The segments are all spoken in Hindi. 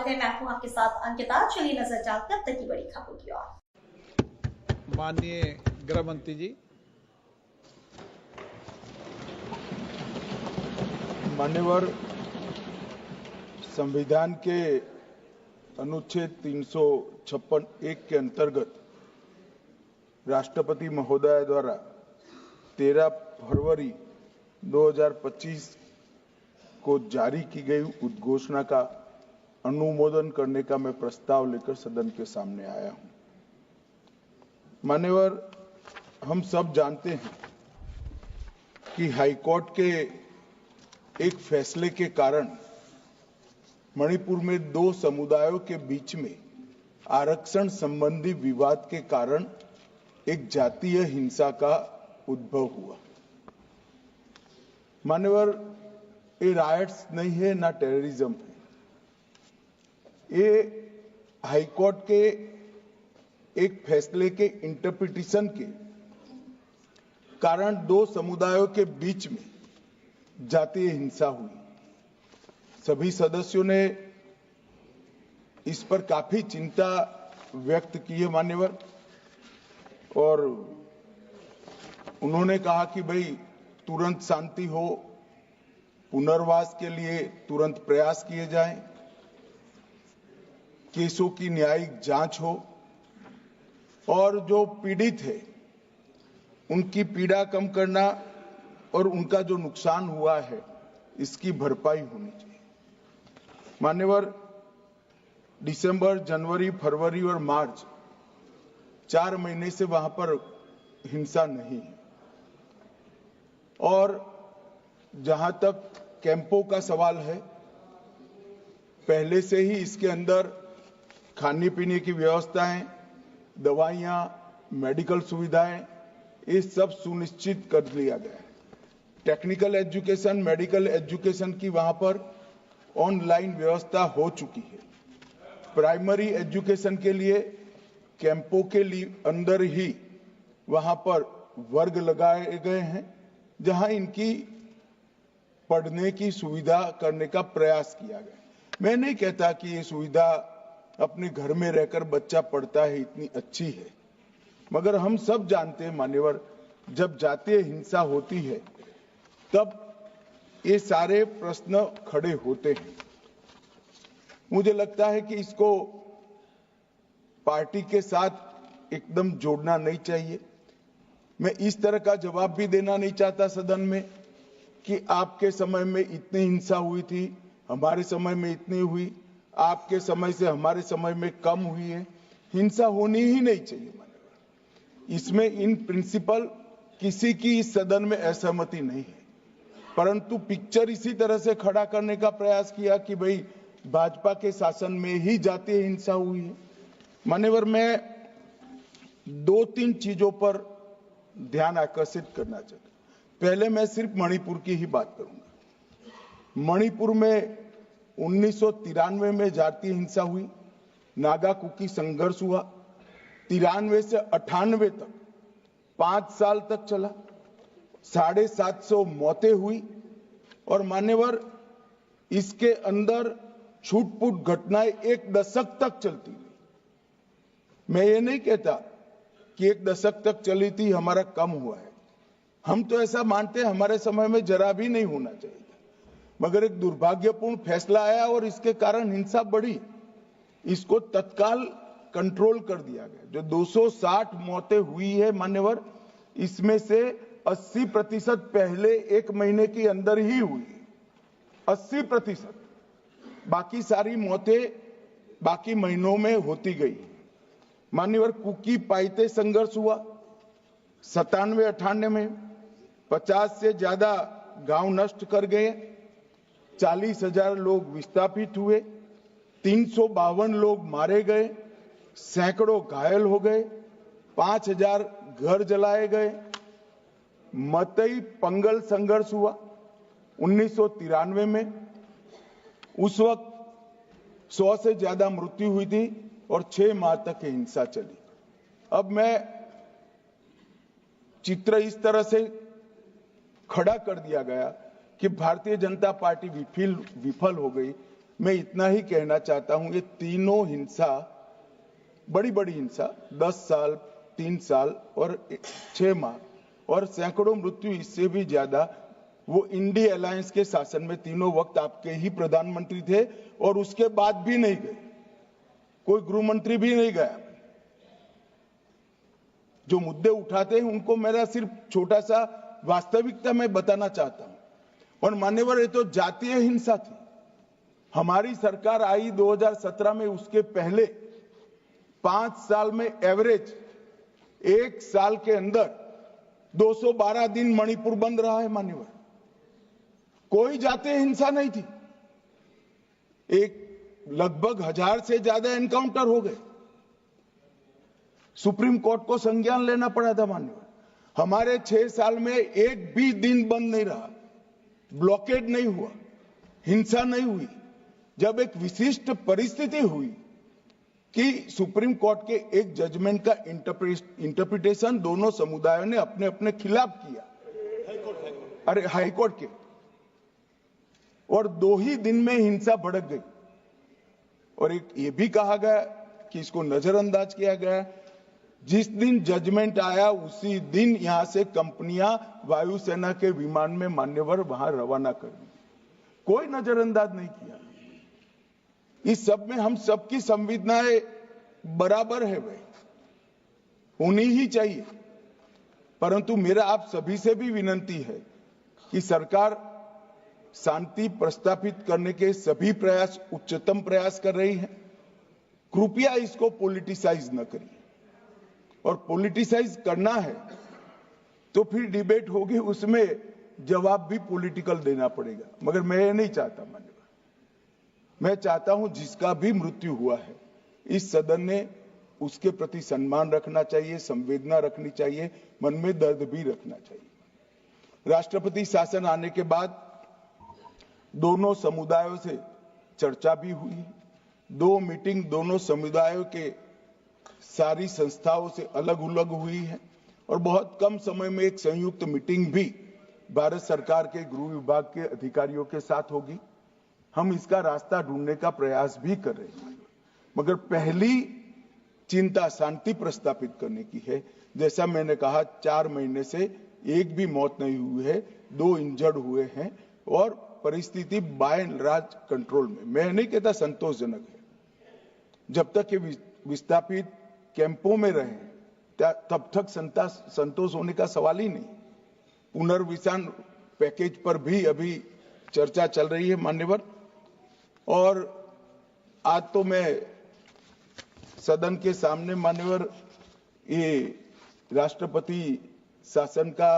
गए। मैं हूं आपके साथ अंकिता। चलिए नजर डालते हैं अब तक की बड़ी खबरों की ओर। माननीय गृह मंत्री जी। मान्यवर, संविधान के अनुच्छेद 356(1) के अंतर्गत राष्ट्रपति महोदय द्वारा 13 फरवरी 2025 को जारी की गई उद्घोषणा का अनुमोदन करने का मैं प्रस्ताव लेकर सदन के सामने आया हूं। मान्यवर, हम सब जानते हैं कि हाईकोर्ट के एक फैसले के कारण मणिपुर में दो समुदायों के बीच में आरक्षण संबंधी विवाद के कारण एक जातीय हिंसा का उद्भव हुआ। मान्यवर, ये रायट्स नहीं है ना टेररिज्म है। ये हाईकोर्ट के एक फैसले के इंटरप्रिटेशन के कारण दो समुदायों के बीच में जातीय हिंसा हुई। सभी सदस्यों ने इस पर काफी चिंता व्यक्त की है मान्यवर, और उन्होंने कहा कि भाई तुरंत शांति हो, पुनर्वास के लिए तुरंत प्रयास किए जाएं, केसों की न्यायिक जांच हो और जो पीड़ित है उनकी पीड़ा कम करना और उनका जो नुकसान हुआ है इसकी भरपाई होनी चाहिए। मान्यवर, दिसंबर, जनवरी, फरवरी और मार्च 4 महीने से वहां पर हिंसा नहीं है, और जहां तक कैंपों का सवाल है, पहले से ही इसके अंदर खाने पीने की व्यवस्थाएं, दवाइयां, मेडिकल सुविधाएं, ये सब सुनिश्चित कर लिया गया है। टेक्निकल एजुकेशन, मेडिकल एजुकेशन की वहां पर ऑनलाइन व्यवस्था हो चुकी है। प्राइमरी एजुकेशन के लिए कैंपों के लिए अंदर ही वहां पर वर्ग लगाए गए हैं, जहां इनकी पढ़ने की सुविधा करने का प्रयास किया गया। मैं नहीं कहता कि ये सुविधा अपने घर में रहकर बच्चा पढ़ता है इतनी अच्छी है, मगर हम सब जानते हैं मान्यवर, जब जातीय हिंसा होती है तब ये सारे प्रश्न खड़े होते हैं। मुझे लगता है कि इसको पार्टी के साथ एकदम जोड़ना नहीं चाहिए। मैं इस तरह का जवाब भी देना नहीं चाहता सदन में कि आपके समय में इतनी हिंसा हुई थी, हमारे समय में इतनी हुई, आपके समय से हमारे समय में कम हुई है। हिंसा होनी ही नहीं चाहिए। इसमें इन प्रिंसिपल किसी की इस सदन में असहमति नहीं है, परंतु पिक्चर इसी तरह से खड़ा करने का प्रयास किया कि भाई भाजपा के शासन में ही जातीय हिंसा हुई है। मान्यवर, मैं 2-3 चीजों पर ध्यान आकर्षित करना चाहता हूं। पहले मैं सिर्फ मणिपुर की ही बात करूंगा। मणिपुर में 1993 में जातीय हिंसा हुई, नागा कुकी संघर्ष हुआ। 93 से 98 तक 5 साल तक चला, 750 मौतें हुई, और मान्यवर इसके अंदर छूट-फूट घटनाएं 1 दशक तक चलती रही। मैं ये नहीं कहता कि 1 दशक तक चली थी, हमारा कम हुआ है। हम तो ऐसा मानते हैं हमारे समय में जरा भी नहीं होना चाहिए था, मगर एक दुर्भाग्यपूर्ण फैसला आया और इसके कारण हिंसा बढ़ी। इसको तत्काल कंट्रोल कर दिया गया। जो 260 मौतें हुई है मान्यवर, इसमें से 80% पहले 1 महीने के अंदर ही हुई, 80%। बाकी सारी मौतें बाकी महीनों में होती गई। मान्यवर, कुकी पाइते संघर्ष हुआ 97-98 में, 50 से ज्यादा गांव नष्ट कर गए, 40,000 लोग विस्थापित हुए, 352 लोग मारे गए, सैकड़ों घायल हो गए, 5,000 घर जलाए गए। मतई पंगल संघर्ष हुआ 1993 में, उस वक्त 100 से ज्यादा मृत्यु हुई थी और 6 माह तक हिंसा चली। अब मैं चित्र इस तरह से खड़ा कर दिया गया कि भारतीय जनता पार्टी विफल हो गई। मैं इतना ही कहना चाहता हूं, ये तीनों हिंसा, बड़ी बड़ी हिंसा, 10 साल, 3 साल और 6 माह और सैकड़ों मृत्यु, इससे भी ज्यादा, वो इंडी अलायंस के शासन में तीनों वक्त आपके ही प्रधानमंत्री थे और उसके बाद भी नहीं गए, कोई गृह मंत्री भी नहीं गया। जो मुद्दे उठाते हैं उनको मेरा सिर्फ छोटा सा वास्तविकता मैं बताना चाहता हूं। और मान्यवर, ये तो जातीय हिंसा थी। हमारी सरकार आई 2017 में, उसके पहले 5 साल में एवरेज 1 साल के अंदर 212 दिन मणिपुर बंद रहा है मान्यवर। कोई जातीय हिंसा नहीं थी। लगभग 1000 से ज्यादा एनकाउंटर हो गए। सुप्रीम कोर्ट को संज्ञान लेना पड़ा था मान्यवर। हमारे 6 साल में एक भी दिन बंद नहीं रहा, ब्लॉकेड नहीं हुआ, हिंसा नहीं हुई। जब एक विशिष्ट परिस्थिति हुई कि सुप्रीम कोर्ट के एक जजमेंट का इंटरप्रिटेशन दोनों समुदायों ने अपने अपने खिलाफ किया, अरे हाईकोर्ट के, और 2 ही दिन में हिंसा भड़क गई। और एक ये भी कहा गया कि इसको नजरअंदाज किया गया। जिस दिन जजमेंट आया उसी दिन यहां से कंपनियां वायुसेना के विमान में मान्यवर वहां रवाना कर दी। कोई नजरअंदाज नहीं किया। इस सब में हम सबकी संवेदनाएं बराबर है भाई, होनी ही चाहिए। परंतु मेरा आप सभी से भी विनती है कि सरकार शांति प्रस्तापित करने के सभी प्रयास, उच्चतम प्रयास कर रही है। कृपया इसको पॉलिटिसाइज न करिए। और पॉलिटिसाइज करना है तो फिर डिबेट होगी, उसमें जवाब भी पॉलिटिकल देना पड़ेगा। मगर मैं ये नहीं चाहता मान्यवर। मैं चाहता हूं जिसका भी मृत्यु हुआ है, इस सदन ने उसके प्रति सम्मान रखना चाहिए, संवेदना रखनी चाहिए, मन में दर्द भी रखना चाहिए। राष्ट्रपति शासन आने के बाद दोनों समुदायों से चर्चा भी हुई। 2 मीटिंग दोनों समुदायों के सारी संस्थाओं से अलग अलग हुई है और बहुत कम समय में एक संयुक्त मीटिंग भी भारत सरकार के गृह विभाग के अधिकारियों के साथ होगी। हम इसका रास्ता ढूंढने का प्रयास भी कर रहे हैं। मगर पहली चिंता शांति प्रस्तापित करने की है। जैसा मैंने कहा, 4 महीने से एक भी मौत नहीं हुई है, 2 इंजर्ड हुए हैं और परिस्थिति बाय एंड लार्ज कंट्रोल में। मैं नहीं कहता संतोषजनक है। जब तक ये विस्थापित कैंपों में रहे तब तक संतोष होने का सवाल ही नहीं। पुनर्विसान पैकेज पर भी अभी चर्चा चल रही है मान्यवर। और आज तो मैं सदन के सामने मान्यवर ये राष्ट्रपति शासन का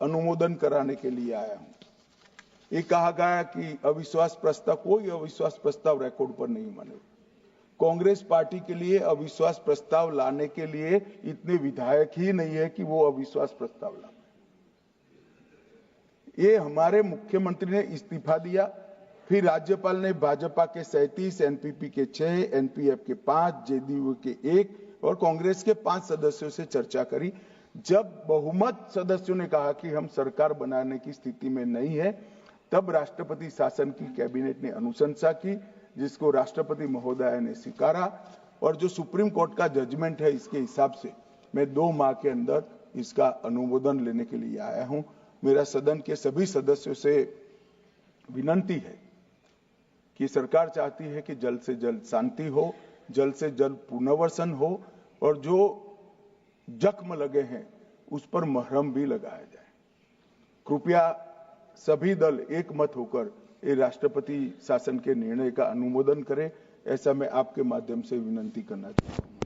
अनुमोदन कराने के लिए आया हूं। ये कहा गया कि अविश्वास प्रस्ताव, कोई अविश्वास प्रस्ताव रिकॉर्ड पर नहीं मान्यवर। कांग्रेस पार्टी के लिए अविश्वास प्रस्ताव लाने के लिए इतने विधायक ही नहीं है कि वो अविश्वास प्रस्ताव लाए। ये हमारे मुख्यमंत्री ने इस्तीफा दिया, फिर राज्यपाल ने भाजपा के 37, एनपीपी के 6, एनपीएफ के 5, जेडीयू के 1 और कांग्रेस के 5 सदस्यों से चर्चा करी। जब बहुमत सदस्यों ने कहा कि हम सरकार बनाने की स्थिति में नहीं है, तब राष्ट्रपति शासन की कैबिनेट ने अनुशंसा की, जिसको राष्ट्रपति महोदय ने स्वीकारा। और जो सुप्रीम कोर्ट का जजमेंट है, इसके हिसाब से मैं 2 माह के अंदर इसका अनुमोदन लेने के लिए आया हूं। मेरा सदन के सभी सदस्यों से विनती है कि सरकार चाहती है कि जल्द से जल्द शांति हो, जल्द से जल्द पुनर्वसन हो और जो जख्म लगे हैं उस पर मरहम भी लगाया जाए। कृपया सभी दल एक मत होकर ये राष्ट्रपति शासन के निर्णय का अनुमोदन करें, ऐसा मैं आपके माध्यम से विनती करना चाहता हूं।